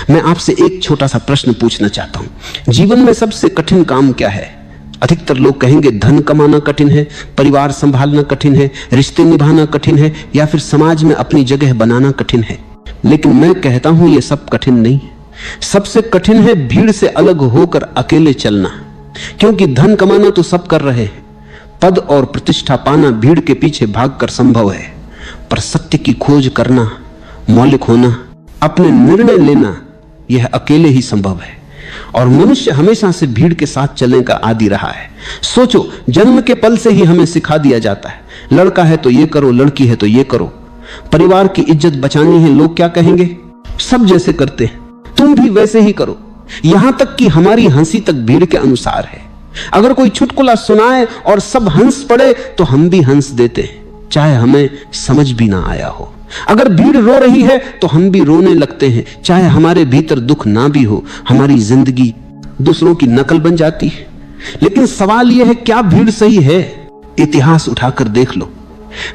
मैं आपसे एक छोटा सा प्रश्न पूछना चाहता हूं, जीवन में सबसे कठिन काम क्या है? अधिकतर लोग कहेंगे धन कमाना कठिन है, परिवार संभालना कठिन है, रिश्ते निभाना कठिन है, या फिर समाज में अपनी जगह बनाना कठिन है। लेकिन मैं कहता हूं ये सब कठिन नहीं है। सबसे कठिन है भीड़ से अलग होकर अकेले चलना। क्योंकि धन कमाना तो सब कर रहे हैं, पद और प्रतिष्ठा पाना भीड़ के पीछे भागकर संभव है, पर सत्य की खोज करना, मौलिक होना, अपने निर्णय लेना, यह अकेले ही संभव है। और मनुष्य हमेशा से भीड़ के साथ चलने का आदी रहा है। सोचो, जन्म के पल से ही हमें सिखा दिया जाता है, लड़का है तो ये करो, लड़की है तो ये करो। परिवार की इज्जत बचानी है, लोग क्या कहेंगे? सब जैसे करते हैं तुम भी वैसे ही करो। यहां तक कि हमारी हंसी तक भीड़ के अनुसार है। अगर कोई चुटकुला सुनाए और सब हंस पड़े तो हम भी हंस देते हैं, चाहे हमें समझ भी ना आया हो। अगर भीड़ रो रही है तो हम भी रोने लगते हैं, चाहे हमारे भीतर दुख ना भी हो। हमारी जिंदगी दूसरों की नकल बन जाती है। लेकिन सवाल यह है, क्या भीड़ सही है? इतिहास उठाकर देख लो।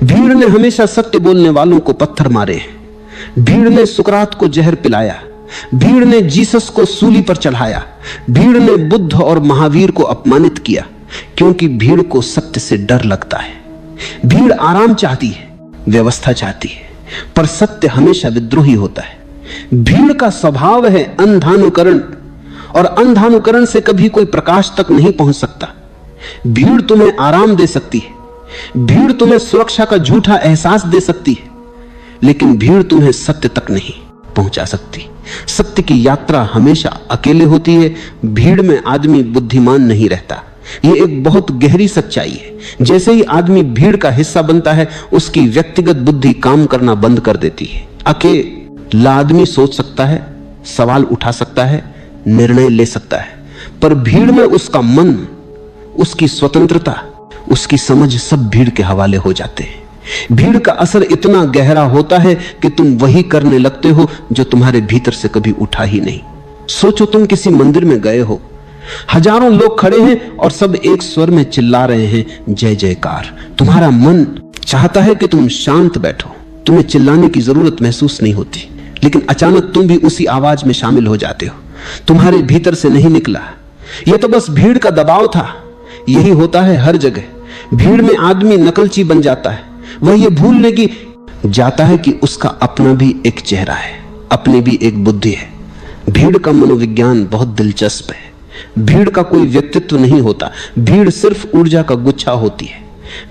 भीड़ ने हमेशा सत्य बोलने वालों को पत्थर मारे हैं। भीड़ ने सुकरात को जहर पिलाया। भीड़ ने जीसस को सूली पर चढ़ाया। भीड़ ने बुद्ध और महावीर को अपमानित किया, क्योंकि भीड़ को सत्य से डर लगता है। भीड़ आराम चाहती है, व्यवस्था चाहती है, पर सत्य हमेशा विद्रोही होता है। भीड़ का स्वभाव है अंधानुकरण, और अंधानुकरण से कभी कोई प्रकाश तक नहीं पहुंच सकता। भीड़ तुम्हें आराम दे सकती है, भीड़ तुम्हें सुरक्षा का झूठा एहसास दे सकती है, लेकिन भीड़ तुम्हें सत्य तक नहीं पहुंचा सकती। सत्य की यात्रा हमेशा अकेले होती है। भीड़ में आदमी बुद्धिमान नहीं रहता। यह एक बहुत गहरी सच्चाई है। जैसे ही आदमी भीड़ का हिस्सा बनता है, उसकी व्यक्तिगत बुद्धि काम करना बंद कर देती है। अकेला आदमी सोच सकता है, सवाल उठा सकता है, निर्णय ले सकता है, पर भीड़ में उसका मन, उसकी स्वतंत्रता, उसकी समझ सब भीड़ के हवाले हो जाते हैं। भीड़ का असर इतना गहरा होता है कि तुम वही करने लगते हो जो तुम्हारे भीतर से कभी उठा ही नहीं। सोचो, तुम किसी मंदिर में गए हो, हजारों लोग खड़े हैं और सब एक स्वर में चिल्ला रहे हैं, जय जयकार। तुम्हारा मन चाहता है कि तुम शांत बैठो, तुम्हें चिल्लाने की जरूरत महसूस नहीं होती, लेकिन अचानक तुम भी उसी आवाज में शामिल हो जाते हो। तुम्हारे भीतर से नहीं निकला, यह तो बस भीड़ का दबाव था। यही होता है हर जगह। भीड़ में आदमी नकलची बन जाता है। वह ये भूलने की जाता है कि उसका अपना भी एक चेहरा है, अपनी भी एक बुद्धि है। भीड़ का मनोविज्ञान बहुत दिलचस्प है। भीड़ का कोई व्यक्तित्व नहीं होता, भीड़ सिर्फ ऊर्जा का गुच्छा होती है।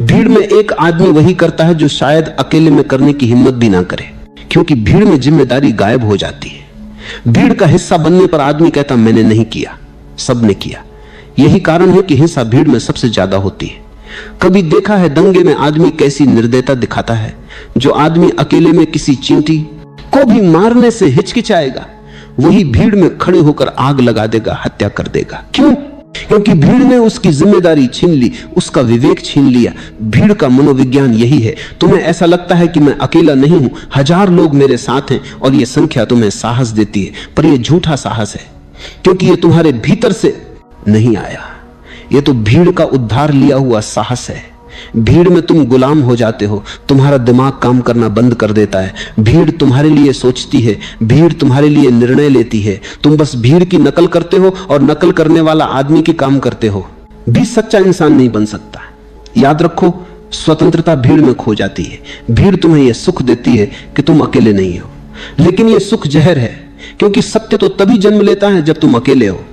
भीड़ में एक आदमी वही करता है जो शायद अकेले में करने की हिम्मत भी ना करे, क्योंकि भीड़ में जिम्मेदारी गायब हो जाती है। भीड़ का हिस्सा बनने पर आदमी कहता मैंने नहीं किया, सबने किया। यही कारण है कि हिंसा भीड़ में सबसे ज्यादा होती है। कभी देखा है दंगे में आदमी कैसी निर्दयता दिखाता है? जो आदमी अकेले में किसी चींटी को भी मारने से हिचकिचाएगा, वही भीड़ में खड़े होकर आग लगा देगा, हत्या कर देगा। क्यों? क्योंकि भीड़ ने उसकी जिम्मेदारी छीन ली, उसका विवेक छीन लिया। भीड़ का मनोविज्ञान यही है। तुम्हें ऐसा लगता है कि मैं अकेला नहीं हूं, हजार लोग मेरे साथ हैं, और यह संख्या तुम्हें साहस देती है, पर यह झूठा साहस है, क्योंकि यह तुम्हारे भीतर से नहीं आया। यह तो भीड़ का उद्धार लिया हुआ साहस है। भीड़ में तुम गुलाम हो जाते हो, तुम्हारा दिमाग काम करना बंद कर देता है। भीड़ तुम्हारे लिए सोचती है, भीड़ तुम्हारे लिए निर्णय लेती है। तुम बस भीड़ की नकल करते हो, और नकल करने वाला आदमी के काम करते हो। भी सच्चा इंसान नहीं बन सकता। याद रखो, स्वतंत्रता भीड़ में खो जाती है। भीड़ तुम्हें यह सुख देती है कि तुम अकेले नहीं हो, लेकिन यह सुख जहर है, क्योंकि सत्य तो तभी जन्म लेता है जब तुम अकेले हो।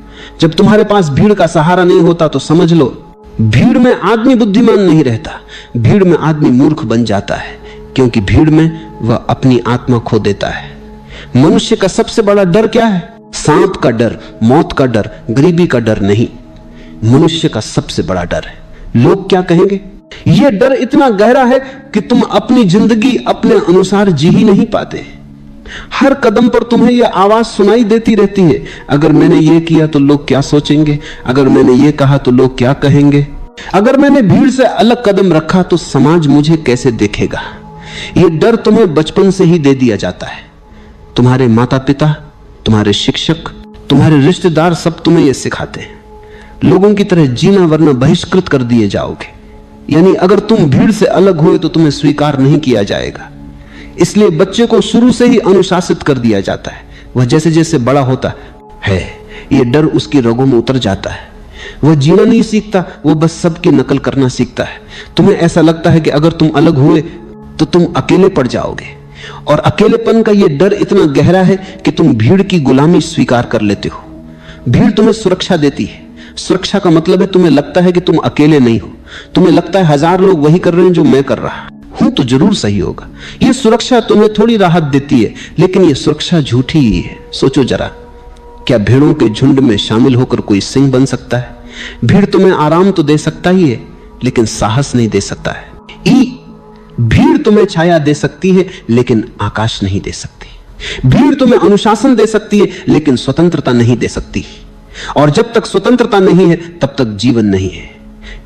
जब तुम्हारे पास भीड़ का सहारा नहीं होता तो समझ लो, भीड़ में आदमी बुद्धिमान नहीं रहता, भीड़ में आदमी मूर्ख बन जाता है, क्योंकि भीड़ में वह अपनी आत्मा खो देता है। मनुष्य का सबसे बड़ा डर क्या है? सांप का डर, मौत का डर, गरीबी का डर नहीं। मनुष्य का सबसे बड़ा डर है लोग क्या कहेंगे। यह डर इतना गहरा है कि तुम अपनी जिंदगी अपने अनुसार जी ही नहीं पाते। हर कदम पर तुम्हें यह आवाज सुनाई देती रहती है, अगर मैंने ये किया तो लोग क्या सोचेंगे, अगर मैंने ये कहा तो लोग क्या कहेंगे, अगर मैंने भीड़ से अलग कदम रखा तो समाज मुझे कैसे देखेगा। यह डर तुम्हें बचपन से ही दे दिया जाता है। तुम्हारे माता पिता, तुम्हारे शिक्षक, तुम्हारे रिश्तेदार सब तुम्हें यह सिखाते हैं। लोगों की तरह जीना, वरना बहिष्कृत कर दिए जाओगे। यानी अगर तुम भीड़ से अलग हुए तो तुम्हें स्वीकार नहीं किया जाएगा। इसलिए बच्चे को शुरू से ही अनुशासित कर दिया जाता है, वह जैसे जैसे बड़ा होता है ये डर उसकी रगों में उतर जाता है। वह जीना नहीं सीखता, वो बस सबकी नकल करना सीखता है। तुम्हें ऐसा लगता है कि अगर तुम अलग हुए तो तुम अकेले पड़ जाओगे, और अकेलेपन का यह डर इतना गहरा है कि तुम भीड़ की गुलामी स्वीकार कर लेते हो। भीड़ तुम्हें सुरक्षा देती है। सुरक्षा का मतलब है तुम्हें लगता है कि तुम अकेले नहीं हो, तुम्हें लगता है 1000 लोग वही कर रहे हैं जो मैं कर रहा हूं तो जरूर सही होगा। यह सुरक्षा तुम्हें थोड़ी राहत देती है, लेकिन यह सुरक्षा झूठी ही है। सोचो जरा, क्या भेड़ों के झुंड में शामिल होकर कोई सिंह बन सकता है? भीड़ तुम्हें आराम तो दे सकता ही है, लेकिन साहस नहीं दे सकता है। भीड़ तुम्हें छाया दे सकती है, लेकिन आकाश नहीं दे सकती। भीड़ तुम्हें अनुशासन दे सकती है, लेकिन स्वतंत्रता नहीं दे सकती। और जब तक स्वतंत्रता नहीं है तब तक जीवन नहीं है,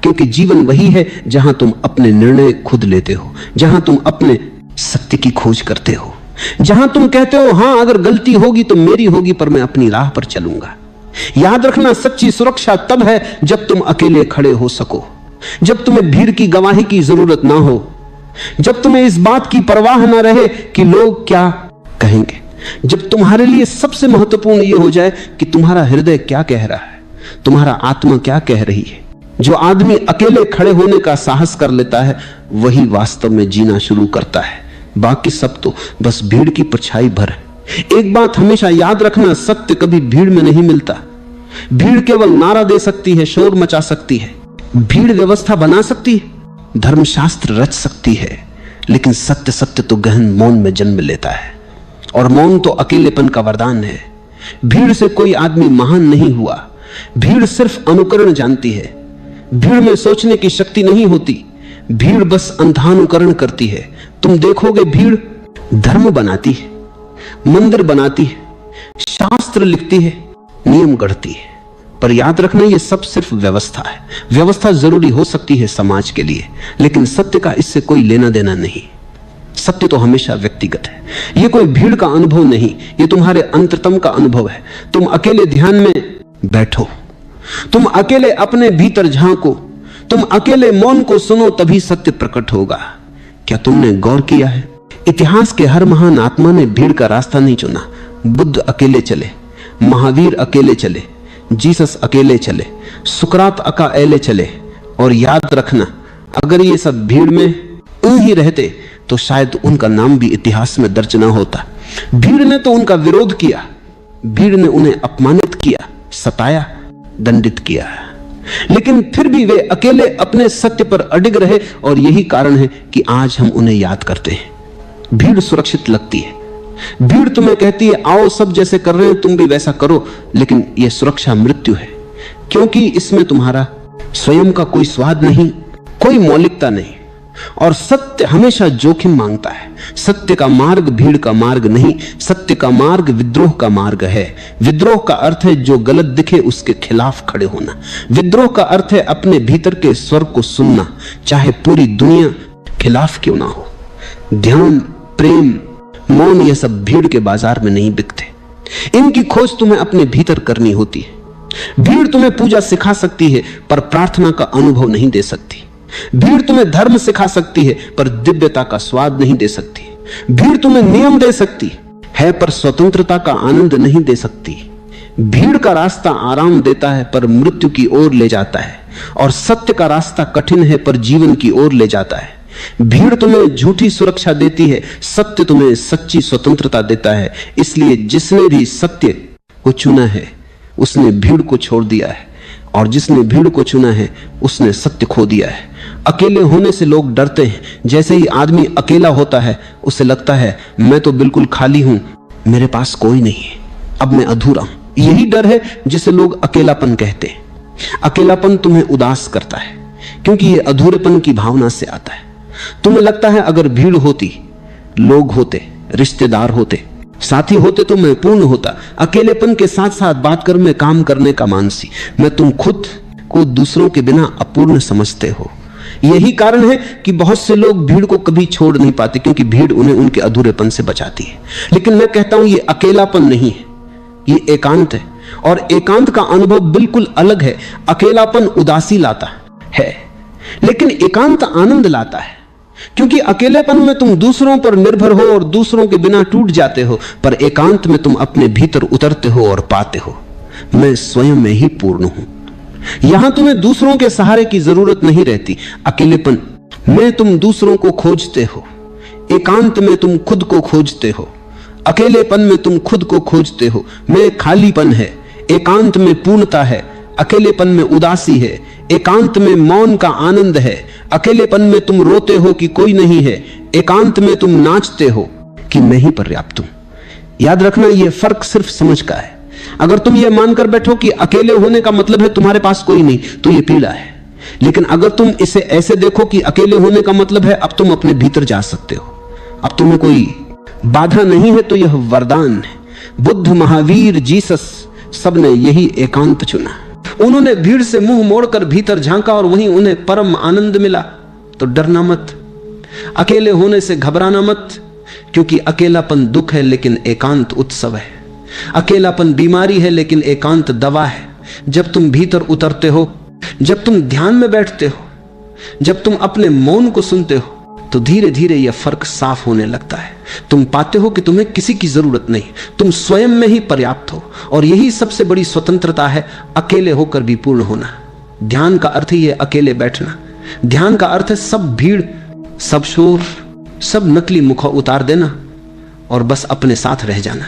क्योंकि जीवन वही है जहां तुम अपने निर्णय खुद लेते हो, जहां तुम अपने सत्य की खोज करते हो, जहां तुम कहते हो हां अगर गलती होगी तो मेरी होगी, पर मैं अपनी राह पर चलूंगा। याद रखना, सच्ची सुरक्षा तब है जब तुम अकेले खड़े हो सको, जब तुम्हें भीड़ की गवाही की जरूरत ना हो, जब तुम्हें इस बात की परवाह ना रहे कि लोग क्या कहेंगे, जब तुम्हारे लिए सबसे महत्वपूर्ण यह हो जाए कि तुम्हारा हृदय क्या कह रहा है, तुम्हारा आत्मा क्या कह रही है। जो आदमी अकेले खड़े होने का साहस कर लेता है वही वास्तव में जीना शुरू करता है, बाकी सब तो बस भीड़ की परछाई भर है। एक बात हमेशा याद रखना, सत्य कभी भीड़ में नहीं मिलता। भीड़ केवल नारा दे सकती है, शोर मचा सकती है, भीड़ व्यवस्था बना सकती है, धर्मशास्त्र रच सकती है, लेकिन सत्य सत्य तो गहन मौन में जन्म लेता है, और मौन तो अकेलेपन का वरदान है। भीड़ से कोई आदमी महान नहीं हुआ, भीड़ सिर्फ अनुकरण जानती है। भीड़ में सोचने की शक्ति नहीं होती, भीड़ बस अंधानुकरण करती है। तुम देखोगे भीड़ धर्म बनाती है, मंदिर बनाती है, शास्त्र लिखती है, नियम गढ़ती है, पर याद रखना यह सब सिर्फ व्यवस्था है। व्यवस्था जरूरी हो सकती है समाज के लिए, लेकिन सत्य का इससे कोई लेना देना नहीं। सत्य तो हमेशा व्यक्तिगत है, यह कोई भीड़ का अनुभव नहीं, यह तुम्हारे अंतरतम का अनुभव है। तुम अकेले ध्यान में बैठो, तुम अकेले अपने भीतर झांको, तुम अकेले मौन को सुनो, तभी सत्य प्रकट होगा। क्या तुमने गौर किया है, इतिहास के हर महान आत्मा ने भीड़ का रास्ता नहीं चुना। बुद्ध अकेले चले, महावीर अकेले चले, जीसस अकेले चले, सुकरात अकेले चले। और याद रखना, अगर ये सब भीड़ में ही रहते तो शायद उनका नाम भी इतिहास में दर्ज ना होता। भीड़ ने तो उनका विरोध किया, भीड़ ने उन्हें अपमानित किया, सताया, दंडित किया, लेकिन फिर भी वे अकेले अपने सत्य पर अडिग रहे, और यही कारण है कि आज हम उन्हें याद करते हैं। भीड़ सुरक्षित लगती है, भीड़ तुम्हें कहती है आओ सब जैसे कर रहे हैं तुम भी वैसा करो, लेकिन यह सुरक्षा मृत्यु है, क्योंकि इसमें तुम्हारा स्वयं का कोई स्वाद नहीं, कोई मौलिकता नहीं। और सत्य हमेशा जोखिम मांगता है। सत्य का मार्ग भीड़ का मार्ग नहीं, सत्य का मार्ग विद्रोह का मार्ग है। विद्रोह का अर्थ है जो गलत दिखे उसके खिलाफ खड़े होना। विद्रोह का अर्थ है अपने भीतर के स्वर को सुनना, चाहे पूरी दुनिया खिलाफ क्यों ना हो। ध्यान, प्रेम, मौन, यह सब भीड़ के बाजार में नहीं बिकते। इनकी खोज तुम्हें अपने भीतर करनी होती है। भीड़ तुम्हें पूजा सिखा सकती है, पर प्रार्थना का अनुभव नहीं दे सकती। भीड़ तुम्हें धर्म सिखा सकती है, पर दिव्यता का स्वाद नहीं दे सकती। भीड़ तुम्हें नियम दे सकती है, पर स्वतंत्रता का आनंद नहीं दे सकती। भीड़ का रास्ता आराम देता है, पर मृत्यु की ओर ले जाता है, और सत्य का रास्ता कठिन है, पर जीवन की ओर ले जाता है। भीड़ तुम्हें झूठी सुरक्षा देती है, सत्य तुम्हें सच्ची स्वतंत्रता देता है। इसलिए जिसने भी सत्य को चुना है उसने भीड़ को छोड़ दिया है, और जिसने भीड़ को चुना है उसने सत्य खो दिया है। अकेले होने से लोग डरते हैं। जैसे ही आदमी अकेला होता है उसे लगता है मैं तो बिल्कुल खाली हूं, मेरे पास कोई नहीं है, अब मैं अधूरा हूं। यही डर है जिसे लोग अकेलापन कहते हैं। अकेलापन तुम्हें उदास करता है, क्योंकि यह अधूरेपन की भावना से आता है। तुम्हें लगता है अगर भीड़ होती, लोग होते, रिश्तेदार होते, साथी होते तो मैं पूर्ण होता। अकेलेपन के साथ साथ बात कर मैं काम करने का मानसी, मैं तुम खुद को दूसरों के बिना अपूर्ण समझते हो। यही कारण है कि बहुत से लोग भीड़ को कभी छोड़ नहीं पाते, क्योंकि भीड़ उन्हें उनके अधूरेपन से बचाती है। लेकिन मैं कहता हूं ये अकेलापन नहीं है, ये एकांत है, और एकांत का अनुभव बिल्कुल अलग है। अकेलापन उदासी लाता है, लेकिन एकांत आनंद लाता है। क्योंकि अकेलेपन में तुम दूसरों पर निर्भर हो और दूसरों के बिना टूट जाते हो, पर एकांत में तुम अपने भीतर उतरते हो और पाते हो, मैं स्वयं में ही पूर्ण हूं। यहां तुम्हें दूसरों के सहारे की जरूरत नहीं रहती। अकेलेपन में तुम दूसरों को खोजते हो, एकांत में तुम खुद को खोजते हो। अकेलेपन में तुम खुद को खोजते हो, में खालीपन है, एकांत में पूर्णता है। अकेलेपन में उदासी है, एकांत में मौन का आनंद है। अकेलेपन में तुम रोते हो कि कोई नहीं है, एकांत में तुम नाचते हो कि मैं ही पर्याप्त हूं। याद रखना, यह फर्क सिर्फ समझ का है। अगर तुम यह मानकर बैठो कि अकेले होने का मतलब है तुम्हारे पास कोई नहीं, तो यह पीड़ा है। लेकिन अगर तुम इसे ऐसे देखो कि अकेले होने का मतलब है अब तुम अपने भीतर जा सकते हो, अब तुम्हें कोई बाधा नहीं है, तो यह वरदान है। बुद्ध, महावीर, जीसस, सबने यही एकांत चुना। उन्होंने भीड़ से मुंह मोड़कर भीतर झांका और वहीं उन्हें परम आनंद मिला। तो डरना मत, अकेले होने से घबराना मत, क्योंकि अकेलापन दुख है लेकिन एकांत उत्सव है। अकेलापन बीमारी है लेकिन एकांत दवा है। जब तुम भीतर उतरते हो, जब तुम ध्यान में बैठते हो, जब तुम अपने मौन को सुनते हो, तो धीरे धीरे यह फर्क साफ होने लगता है। तुम पाते हो कि तुम्हें किसी की जरूरत नहीं, तुम स्वयं में ही पर्याप्त हो। और यही सबसे बड़ी स्वतंत्रता है, अकेले होकर भी पूर्ण होना। ध्यान का अर्थ ही है अकेले बैठना। ध्यान का अर्थ है सब भीड़, सब शोर, सब नकली मुखा उतार देना और बस अपने साथ रह जाना।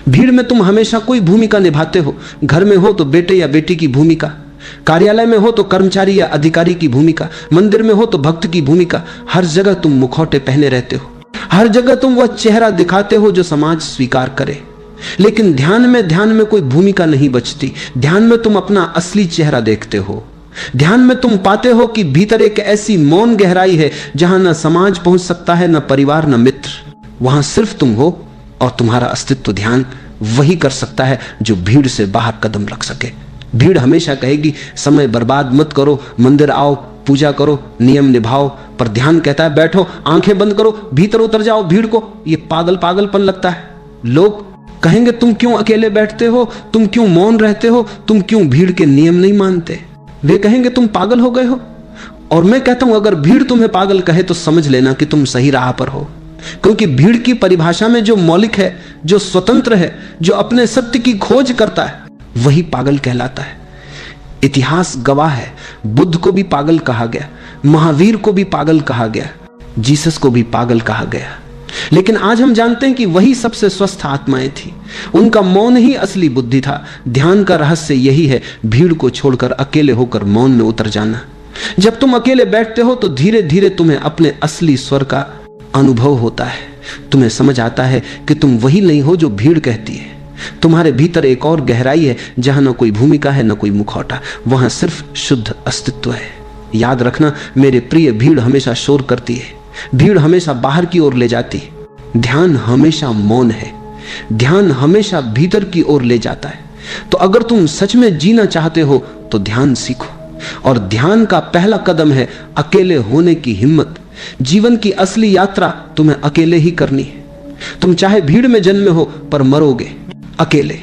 भीड़ में तुम हमेशा कोई भूमिका निभाते हो। घर में हो तो बेटे या बेटी की भूमिका, कार्यालय में हो तो कर्मचारी या अधिकारी की भूमिका, मंदिर में हो तो भक्त की भूमिका। हर जगह तुम मुखौटे पहने रहते हो, हर जगह तुम वह चेहरा दिखाते हो जो समाज स्वीकार करे। लेकिन ध्यान में कोई भूमिका नहीं बचती। ध्यान में तुम अपना असली चेहरा देखते हो। ध्यान में तुम पाते हो कि भीतर एक ऐसी मौन गहराई है जहां न समाज पहुंच सकता है, न परिवार, न मित्र। वहां सिर्फ तुम हो और तुम्हारा अस्तित्व। ध्यान वही कर सकता है जो भीड़ से बाहर कदम रख सके। भीड़ हमेशा कहेगी समय बर्बाद मत करो, मंदिर आओ, पूजा करो, नियम निभाओ, पर ध्यान कहता है बैठो, आंखें बंद करो, भीतर उतर जाओ भीड़ को। ये पागलपन लगता है। लोग कहेंगे तुम क्यों अकेले बैठते हो, तुम क्यों मौन रहते हो, तुम क्यों भीड़ के नियम नहीं मानते। वे कहेंगे तुम पागल हो गए हो। और मैं कहता हूं अगर भीड़ तुम्हें पागल कहे तो समझ लेना कि तुम सही राह पर हो। क्योंकि भीड़ की परिभाषा में जो मौलिक है, जो स्वतंत्र है, जो अपने सत्य की खोज करता है, वही पागल कहलाता है। इतिहास गवाह है, बुद्ध को भी पागल कहा गया, महावीर को भी पागल कहा गया, जीसस को भी पागल कहा गया। लेकिन आज हम जानते हैं कि वही सबसे स्वस्थ आत्माएं थी। उनका मौन ही असली बुद्धि था। ध्यान का रहस्य यही है, भीड़ को छोड़कर अकेले होकर मौन में उतर जाना। जब तुम अकेले बैठते हो तो धीरे धीरे तुम्हें अपने असली स्वर का अनुभव होता है। तुम्हें समझ आता है कि तुम वही नहीं हो जो भीड़ कहती है। तुम्हारे भीतर एक और गहराई है जहां न कोई भूमिका है, न कोई मुखौटा, वहां सिर्फ शुद्ध अस्तित्व है। याद रखना मेरे प्रिय, भीड़ हमेशा शोर करती है, भीड़ हमेशा बाहर की ओर ले जाती है। ध्यान हमेशा मौन है, ध्यान हमेशा भीतर की ओर ले जाता है। तो अगर तुम सच में जीना चाहते हो तो ध्यान सीखो। और ध्यान का पहला कदम है अकेले होने की हिम्मत। जीवन की असली यात्रा तुम्हें अकेले ही करनी है। तुम चाहे भीड़ में जन्मे हो पर मरोगे अकेले।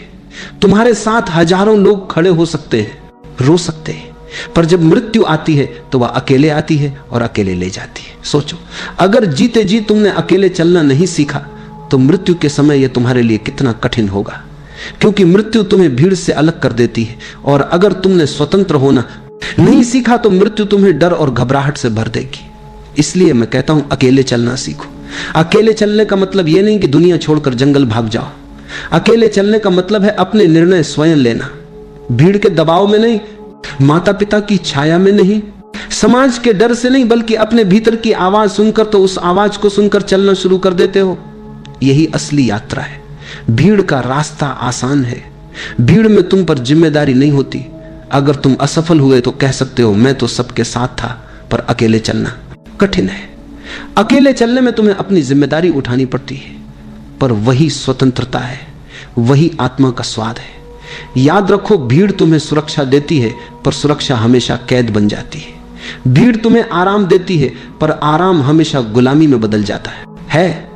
तुम्हारे साथ हजारों लोग खड़े हो सकते हैं, रो सकते हैं, पर जब मृत्यु आती है तो वह अकेले आती है और अकेले ले जाती है। सोचो, अगर जीते जी तुमने अकेले चलना नहीं सीखा तो मृत्यु के समय यह तुम्हारे लिए कितना कठिन होगा। क्योंकि मृत्यु तुम्हें भीड़ से अलग कर देती है। और अगर तुमने स्वतंत्र होना नहीं सीखा तो मृत्यु तुम्हें डर और घबराहट से भर देगी। इसलिए मैं कहता हूं अकेले चलना सीखो। अकेले चलने का मतलब यह नहीं कि दुनिया छोड़कर जंगल भाग जाओ। अकेले चलने का मतलब है अपने निर्णय स्वयं लेना, भीड़ के दबाव में नहीं, माता पिता की छाया में नहीं, समाज के डर से नहीं, बल्कि अपने भीतर की आवाज सुनकर तो उस आवाज को सुनकर चलना शुरू कर देते हो। यही असली यात्रा है। भीड़ का रास्ता आसान है, भीड़ में तुम पर जिम्मेदारी नहीं होती। अगर तुम असफल हुए तो कह सकते हो मैं तो सबके साथ था, पर अकेले चलना कठिन है। अकेले चलने में तुम्हें अपनी जिम्मेदारी उठानी पड़ती है, पर वही स्वतंत्रता है, वही आत्मा का स्वाद है। याद रखो, भीड़ तुम्हें सुरक्षा देती है पर सुरक्षा हमेशा कैद बन जाती है। भीड़ तुम्हें आराम देती है पर आराम हमेशा गुलामी में बदल जाता है।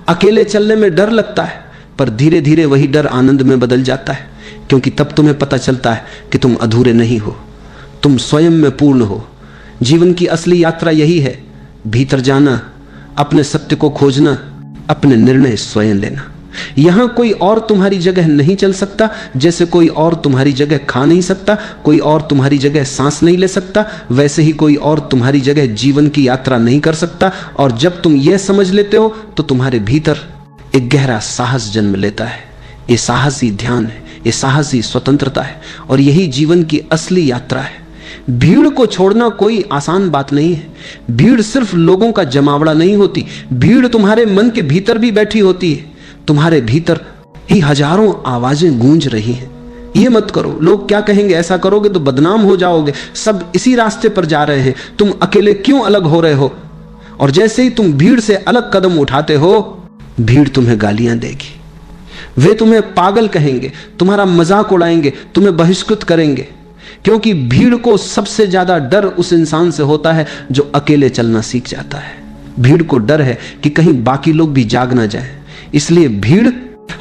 अकेले चलने में डर लगता है पर धीरे धीरे वही डर आनंद में बदल जाता है, क्योंकि तब तुम्हें पता चलता है कि तुम अधूरे नहीं हो, तुम स्वयं में पूर्ण हो। जीवन की असली यात्रा यही है, भीतर जाना, अपने सत्य को खोजना, अपने निर्णय स्वयं लेना। यहां कोई और तुम्हारी जगह नहीं चल सकता, जैसे कोई और तुम्हारी जगह खा नहीं सकता, कोई और तुम्हारी जगह सांस नहीं ले सकता, वैसे ही कोई और तुम्हारी जगह जीवन की यात्रा नहीं कर सकता। और जब तुम यह समझ लेते हो तो तुम्हारे भीतर एक गहरा साहस जन्म लेता है। ये साहसी ध्यान है, ये साहसी स्वतंत्रता है, और यही जीवन की असली यात्रा है। भीड़ को छोड़ना कोई आसान बात नहीं है। भीड़ सिर्फ लोगों का जमावड़ा नहीं होती, भीड़ तुम्हारे मन के भीतर भी बैठी होती है। तुम्हारे भीतर ही हजारों आवाजें गूंज रही हैं। ये मत करो, लोग क्या कहेंगे, ऐसा करोगे तो बदनाम हो जाओगे, सब इसी रास्ते पर जा रहे हैं, तुम अकेले क्यों अलग हो रहे हो। और जैसे ही तुम भीड़ से अलग कदम उठाते हो, भीड़ तुम्हें गालियां देगी, वे तुम्हें पागल कहेंगे, तुम्हारा मजाक उड़ाएंगे, तुम्हें बहिष्कृत करेंगे। क्योंकि भीड़ को सबसे ज्यादा डर उस इंसान से होता है जो अकेले चलना सीख जाता है। भीड़ को डर है कि कहीं बाकी लोग भी जाग ना जाए, इसलिए भीड़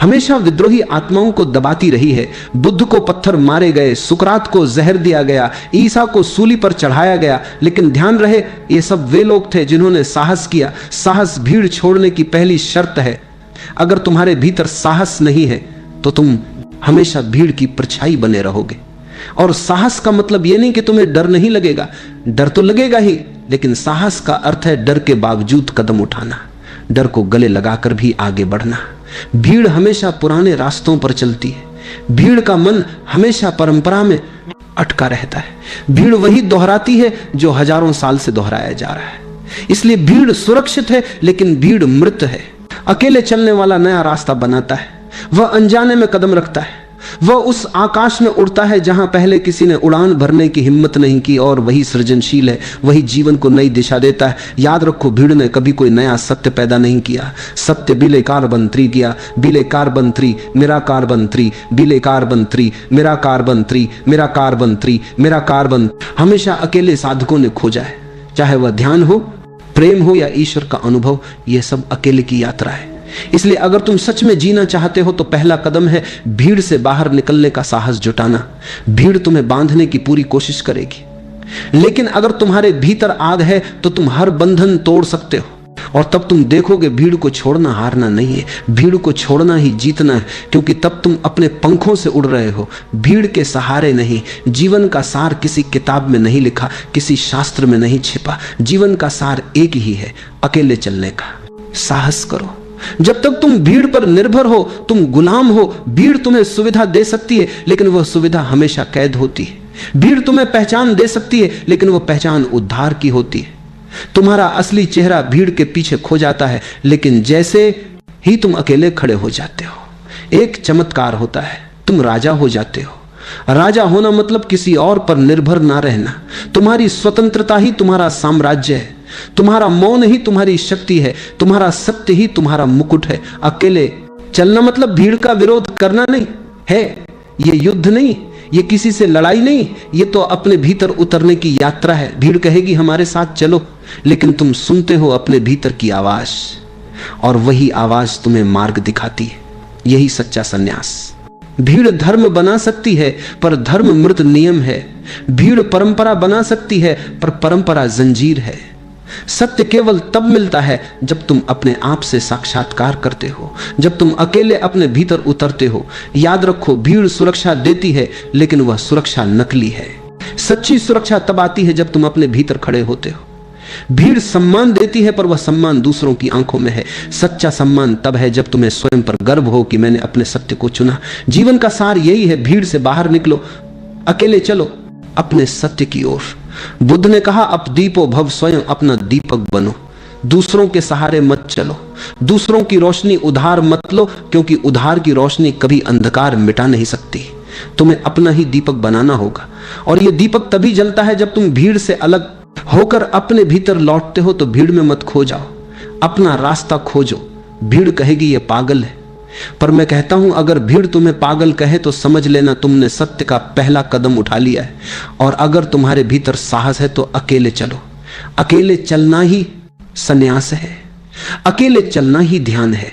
हमेशा विद्रोही आत्माओं को दबाती रही है। बुद्ध को पत्थर मारे गए, सुकरात को जहर दिया गया, ईसा को सूली पर चढ़ाया गया, लेकिन ध्यान रहे ये सब वे लोग थे जिन्होंने साहस किया। साहस भीड़ छोड़ने की पहली शर्त है। अगर तुम्हारे भीतर साहस नहीं है तो तुम हमेशा भीड़ की परछाई बने रहोगे। और साहस का मतलब यह नहीं कि तुम्हें डर नहीं लगेगा, डर तो लगेगा ही, लेकिन साहस का अर्थ है डर के बावजूद कदम उठाना, डर को गले लगाकर भी आगे बढ़ना। भीड़ हमेशा पुराने रास्तों पर चलती है, भीड़ का मन हमेशा परंपरा में अटका रहता है। भीड़ वही दोहराती है जो हजारों साल से दोहराया जा रहा है। इसलिए भीड़ सुरक्षित है, लेकिन भीड़ मृत है। अकेले चलने वाला नया रास्ता बनाता है, वह अनजाने में कदम रखता है, वह उस आकाश में उड़ता है जहां पहले किसी ने उड़ान भरने की हिम्मत नहीं की, और वही सृजनशील है, वही जीवन को नई दिशा देता है। याद रखो, भीड़ ने कभी कोई नया सत्य पैदा नहीं किया। सत्य बिले कार्बन 3 किया, बिले कार्बन 3 मेरा कार्बन 3, बिले कार्बन 3 मेरा कार्बन 3, मेरा कार्बन 3 मेरा कार्बन। हमेशा अकेले साधकों ने खोजा है, चाहे वह ध्यान हो, प्रेम हो या ईश्वर का अनुभव, यह सब अकेले की यात्रा है। इसलिए अगर तुम सच में जीना चाहते हो तो पहला कदम है भीड़ से बाहर निकलने का साहस जुटाना। भीड़ तुम्हें बांधने की पूरी कोशिश करेगी, लेकिन अगर तुम्हारे भीतर आग है तो तुम हर बंधन तोड़ सकते हो, और तब तुम देखोगे भीड़ को छोड़ना हारना नहीं है, भीड़ को छोड़ना ही जीतना है। क्योंकि तब तुम अपने पंखों से उड़ रहे हो, भीड़ के सहारे नहीं। जीवन का सार किसी किताब में नहीं लिखा, किसी शास्त्र में नहीं छिपा। जीवन का सार एक ही है, अकेले चलने का। साहस करो। जब तक तुम भीड़ पर निर्भर हो, तुम गुलाम हो। भीड़ तुम्हें सुविधा दे सकती है, लेकिन वह सुविधा हमेशा कैद होती है। भीड़ तुम्हें पहचान दे सकती है, लेकिन वह पहचान उद्धार की होती है। तुम्हारा असली चेहरा भीड़ के पीछे खो जाता है, लेकिन जैसे ही तुम अकेले खड़े हो जाते हो, एक चमत्कार होता है, तुम राजा हो जाते हो। राजा होना मतलब किसी और पर निर्भर ना रहना। तुम्हारी स्वतंत्रता ही तुम्हारा साम्राज्य है, तुम्हारा मौन ही तुम्हारी शक्ति है, तुम्हारा सत्य ही तुम्हारा मुकुट है। अकेले चलना मतलब भीड़ का विरोध करना नहीं है, ये युद्ध नहीं, ये किसी से लड़ाई नहीं, ये तो अपने भीतर उतरने की यात्रा है। भीड़ कहेगी हमारे साथ चलो, लेकिन तुम सुनते हो अपने भीतर की आवाज, और वही आवाज तुम्हें मार्ग दिखाती है। यही सच्चा सन्यास। भीड़ धर्म बना सकती है, पर धर्म मृत नियम है। भीड़ परंपरा बना सकती है, पर परंपरा जंजीर है। सत्य केवल तब मिलता है जब तुम अपने आप से साक्षात्कार करते हो, जब तुम अकेले अपने भीतर उतरते हो। याद रखो, भीड़ सुरक्षा देती है, लेकिन वह सुरक्षा नकली है। सच्ची सुरक्षा तब आती है जब तुम अपने भीतर खड़े होते हो। भीड़ सम्मान देती है, पर वह सम्मान दूसरों की आंखों में है। सच्चा सम्मान तब है जब तुम्हें स्वयं पर गर्व हो कि मैंने अपने सत्य को चुना। जीवन का सार यही है, भीड़ से बाहर निकलो, अकेले चलो अपने सत्य की ओर। बुद्ध ने कहा, अब दीपो भव, स्वयं अपना दीपक बनो। दूसरों के सहारे मत चलो, दूसरों की रोशनी उधार मत लो, क्योंकि उधार की रोशनी कभी अंधकार मिटा नहीं सकती। तुम्हें अपना ही दीपक बनाना होगा, और यह दीपक तभी जलता है जब तुम भीड़ से अलग होकर अपने भीतर लौटते हो। तो भीड़ में मत खो जाओ, अपना रास्ता खोजो। भीड़ कहेगी ये पागल है, पर मैं कहता हूं अगर भीड़ तुम्हें पागल कहे तो समझ लेना तुमने सत्य का पहला कदम उठा लिया है। और अगर तुम्हारे भीतर साहस है तो अकेले चलो। अकेले चलना ही सन्यास है, अकेले चलना ही ध्यान है।